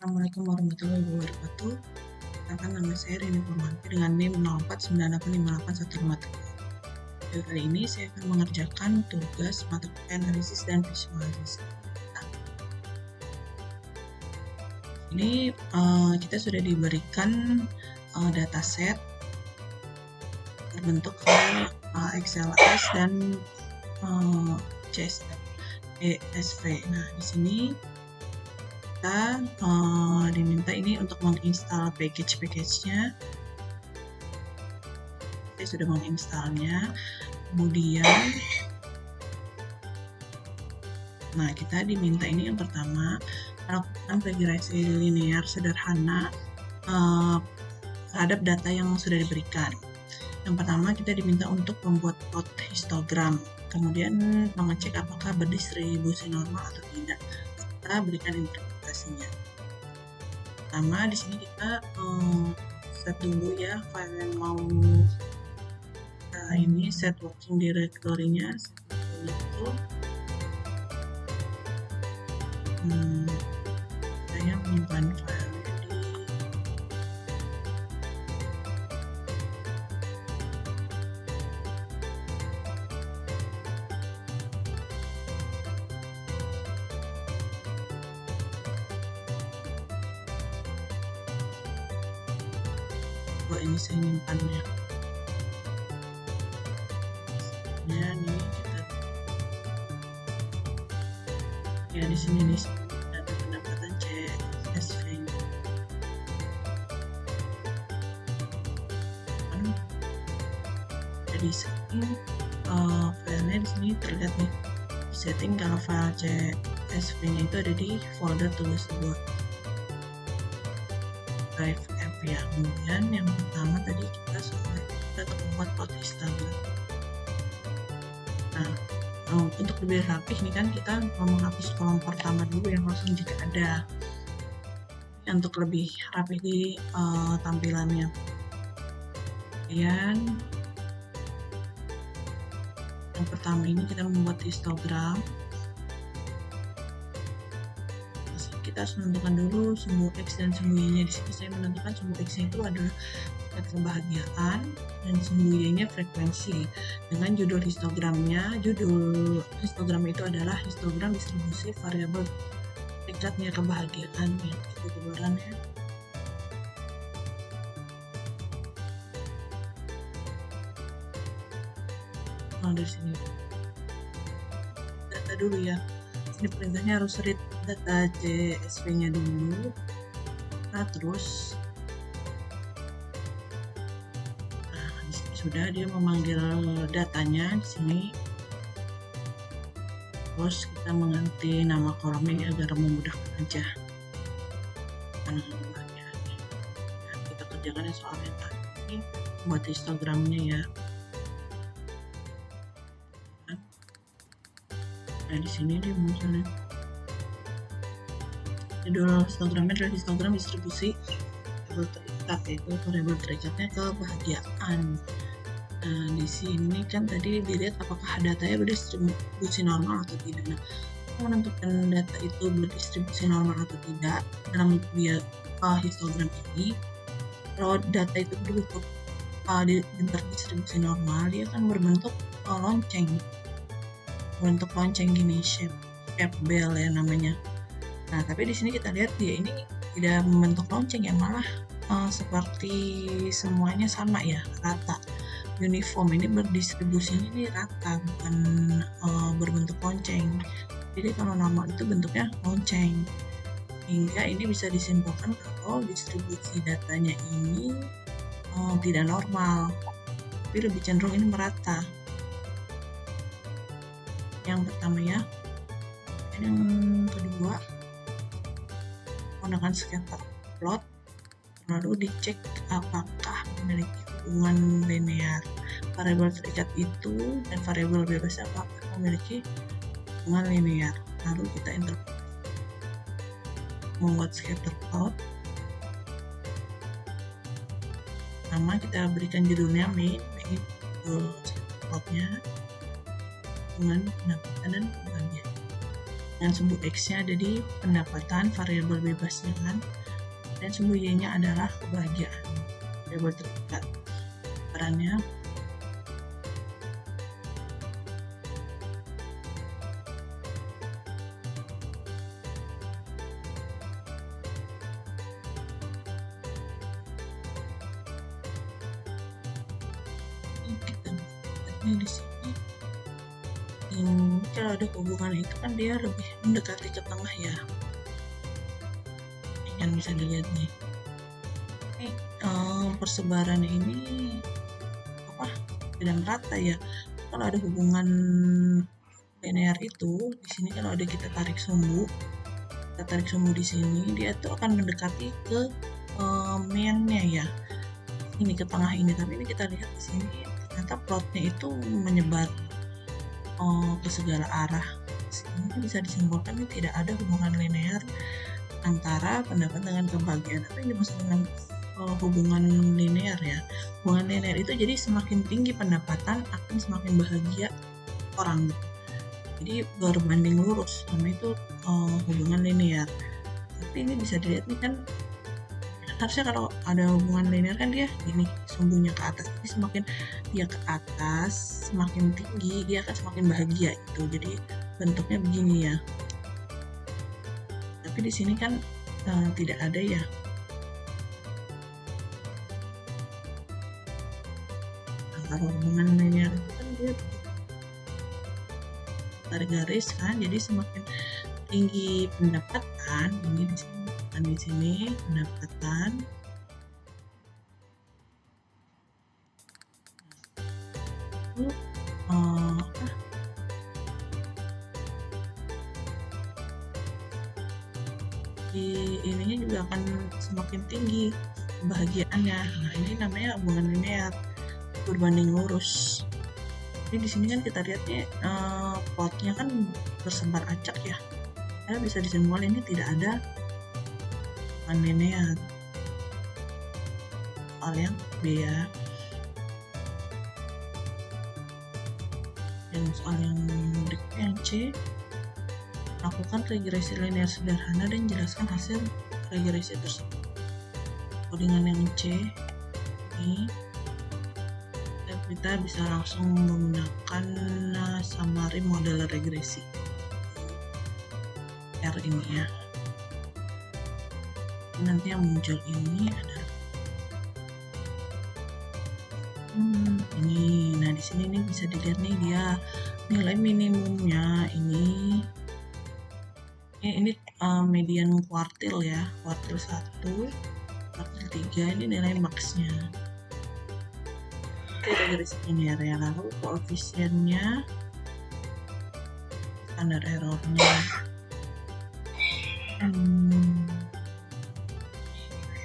Assalamualaikum warahmatullahi wabarakatuh. Perkenalkan nama saya Rini Purwanti dengan NIM 04985815. Video kali ini saya akan mengerjakan tugas mata kuliah analisis dan visualisasi. Ini kita sudah diberikan dataset berbentuk file XLS dan CSV. Nah, di sini kita diminta ini untuk menginstal package-nya. Saya sudah menginstalnya. Kemudian, nah kita diminta ini yang pertama melakukan regresi linear sederhana terhadap data yang sudah diberikan. Yang pertama kita diminta untuk membuat plot histogram, kemudian mengecek apakah berdistribusi normal atau tidak. Kita berikan interpretasinya. Pertama di sini kita set dulu ya file yang mau ini set working directory-nya itu saya menyimpan filenya ini saya menyimpannya. Ya, nih kita ya di sini nih data pendapatan CSV. Jadi setting filenya di sini terlihat nih. Setting kalau file CSV-nya itu ada di folder tugas buat drive app ya. Kemudian yang pertama tadi kita membuat plot histogram. Nah, untuk lebih rapih nih kan kita mau menghapus kolom pertama dulu yang kosong jika ada, untuk lebih rapih di tampilannya. Kemudian yang pertama ini kita membuat histogram. Kita harus menentukan dulu sumbu X dan sumbu Y-nya. Di sini saya menentukan sumbu X-nya itu adalah tingkat kebahagiaan dan sumbu Y-nya frekuensi. Dengan judul histogramnya, judul histogram itu adalah histogram distribusi variabel tingkatnya kebahagiaan. Ya, itu gambarannya. Nah, dari sini data dulu ya. Ini perintahnya harus read data CSV-nya dulu. Nah, terus di sini sudah dia memanggil datanya di sini. Terus kita mengganti nama kolomnya agar memudahkan aja. Kita kerjakan yang soal yang tadi buat histogramnya ya. Nah, di sini dia munculnya. Judul histogramnya adalah histogram distribusi variabel terikat, yaitu variabel terikatnya kebahagiaan. Nah, di sini kan tadi dilihat apakah datanya berdistribusi normal atau tidak. Nah, menentukan data itu berdistribusi normal atau tidak dalam histogram ini. Kalau data itu berbentuk berdistribusi normal, dia akan berbentuk lonceng. Bentuk lonceng gini, shape bell ya namanya. Nah, tapi di sini kita lihat dia ini tidak membentuk lonceng ya, malah seperti semuanya sama ya, rata, uniform. Ini berdistribusinya ini rata, bukan berbentuk lonceng. Jadi kalau normal itu bentuknya lonceng. Hingga ini bisa disimpulkan kalau distribusi datanya ini tidak normal, tapi lebih cenderung ini merata. Yang pertama ya. Yang kedua, menggunakan scatter plot, lalu dicek apakah memiliki hubungan linear. Variabel terikat itu dan variabel bebas apakah memiliki hubungan linear. Lalu kita interpretasi. Membuat scatter plot. Pertama kita berikan judulnya main scatter plotnya dengan pendapatan dan kebahagiaan. Dan sumbu X-nya ada di pendapatan, variabel bebasnya kan, dan sumbu Y-nya adalah kebahagiaan, variabel terikat. Perannya kita lihatnya di sini. Ini kalau ada hubungan itu kan dia lebih mendekati ke tengah ya. Ini kan bisa dilihat nih. Ini persebarannya ini tidak merata ya. Kalau ada hubungan linear itu di sini, kalau ada kita tarik sumbu di sini, dia tuh akan mendekati ke mainnya ya, ini ke tengah ini. Tapi ini kita lihat di sini ternyata plotnya itu menyebar ke segala arah. Ini bisa disimpulkan ini tidak ada hubungan linear antara pendapat dengan kebahagiaan. Apa yang dimaksud dengan hubungan linear ya? Hubungan linear itu jadi semakin tinggi pendapatan akan semakin bahagia orang. Jadi berbanding lurus, namanya itu hubungan linear. Tapi ini bisa dilihat nih kan, harusnya kalau ada hubungan linear kan dia gini, sumbunya ke atas. Jadi semakin dia ke atas, semakin tinggi dia akan semakin bahagia itu. Jadi bentuknya begini ya. Tapi di sini kan tidak ada ya. Nah, kalau hubungan linear itu kan dia tarik garis kan, jadi semakin tinggi pendapatan ini di sini, dan di sini pendapatan itu di ininya juga akan semakin tinggi kebahagiaannya. Nah, ini namanya hubungan linear berbanding lurus. Jadi di sini kan kita lihatnya plotnya kan tersebar acak ya. Karena bisa disimpulkan ini tidak ada hubungan linear. Soal yang B ya. Dan soal yang berikutnya yang C, lakukan regresi linear sederhana dan jelaskan hasil regresi tersebut. Codingan yang C ini kita bisa langsung menggunakan summary model regresi R ini ya. Nanti yang muncul ini ada ini. Nah, di sini nih bisa dilihat nih dia nilai minimumnya ini median kuartil ya, kuartil 1, kuartil 3 ini nilai maksnya. Regresi linear ya, lalu koefisiennya, standar errornya,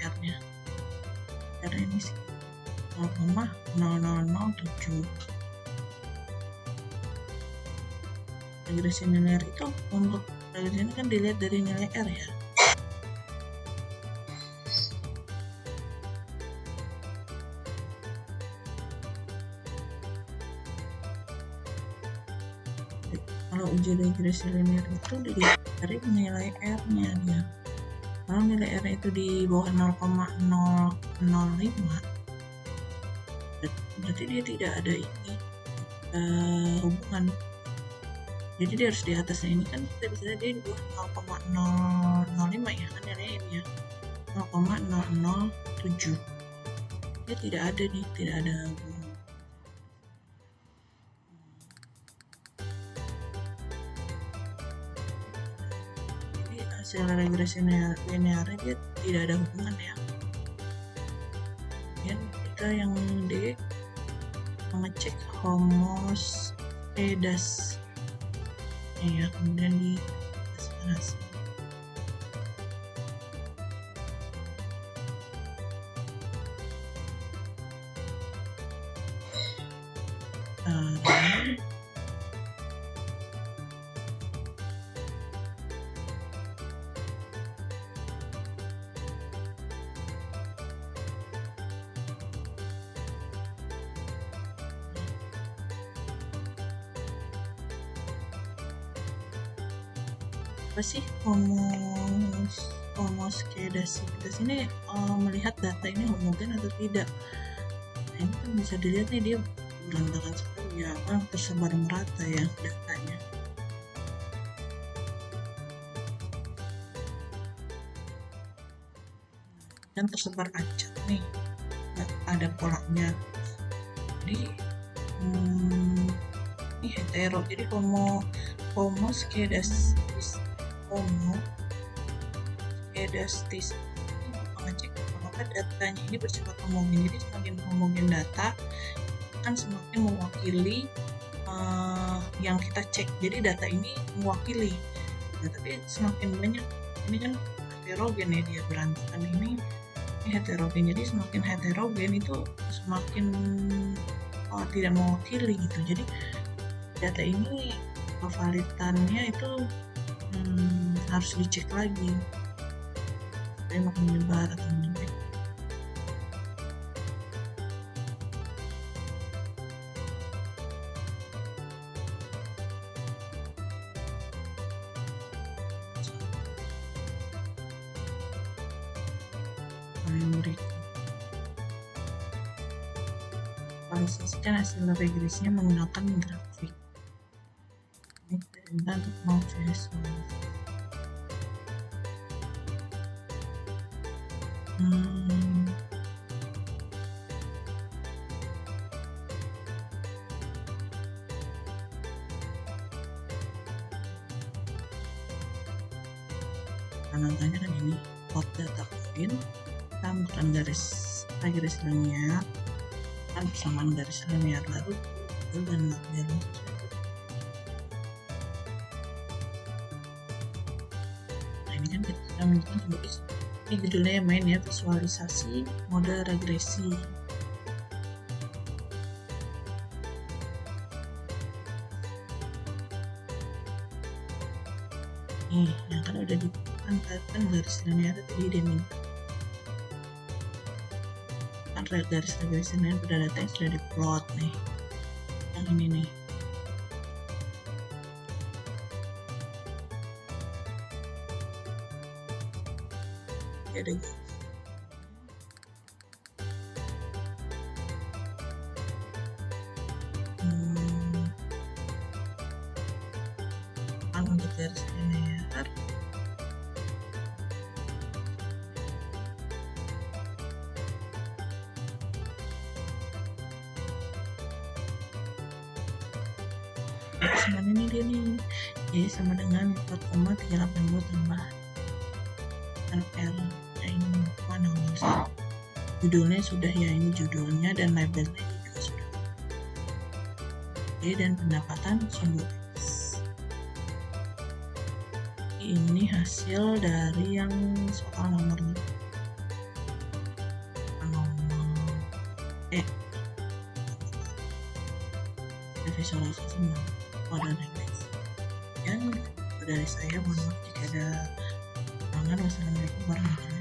R-nya ini sih 0,0007. Regresi linear itu untuk regresi ini kan dilihat dari nilai R ya. Kalau uji regresi linear itu dilihat dari nilai R-nya dia. Kalau nilai R itu di bawah 0,005, berarti dia tidak ada ini hubungan. Jadi dia harus di atasnya. Ini kan kita bisa lihat dia di bawah 0,005 ya kan nilainya ini ya, 0,007. Dia tidak ada nih, tidak ada hubungan. Hasil regresi linear dia tidak ada hubungan ya. Kemudian kita yang D mengecek homospedas ya, kemudian di hasil. apa sih homoskedasitas ini melihat data ini homogen atau tidak. Nah, ini kan bisa dilihat nih dia berantakan sekali ya, tersebar merata ya datanya. Dan tersebar acak nih, nggak ada polanya. Jadi ini hetero, jadi homoskedastis mengecek apakah datanya ini bersifat homogen. Jadi semakin homogen data akan semakin mewakili yang kita cek. Jadi data ini mewakili, nah, tapi semakin banyak ini kan heterogen ya, dia berantakan ini heterogen. Jadi semakin heterogen itu semakin tidak mewakili gitu. Jadi data ini validitannya itu harus dicek lagi supaya makin menyebar atau menyebar. Visualisasikan hasil regresinya menggunakan grafik. Ini perintah untuk memvisualisasi. Contohnya kan ini plot data koin, kita bukan garis linear, kan persamaan garis linear lalu dan label. Nah ini kan kita sudah menunjukkan sebagai ini judulnya yang main ya, visualisasi model regresi. Nih, yang kan udah diangkatkan garis linear tadi dia minta kan garis linear pada data yang sudah diplot nih, yang ini nih. Ada untuk garis linear sama ini dia nih, jadi sama dengan 4,382 tambah L. Ini mana judulnya sudah ya, ini judulnya dan labelnya juga sudah. Oke, dan pendapatan simbol X. Ini hasil dari yang soal nomor visualisasi model regresi. Dan dari saya mohon maaf jika ada kekurangan. Wassalamualaikum warahmatullahi wabarakatuh.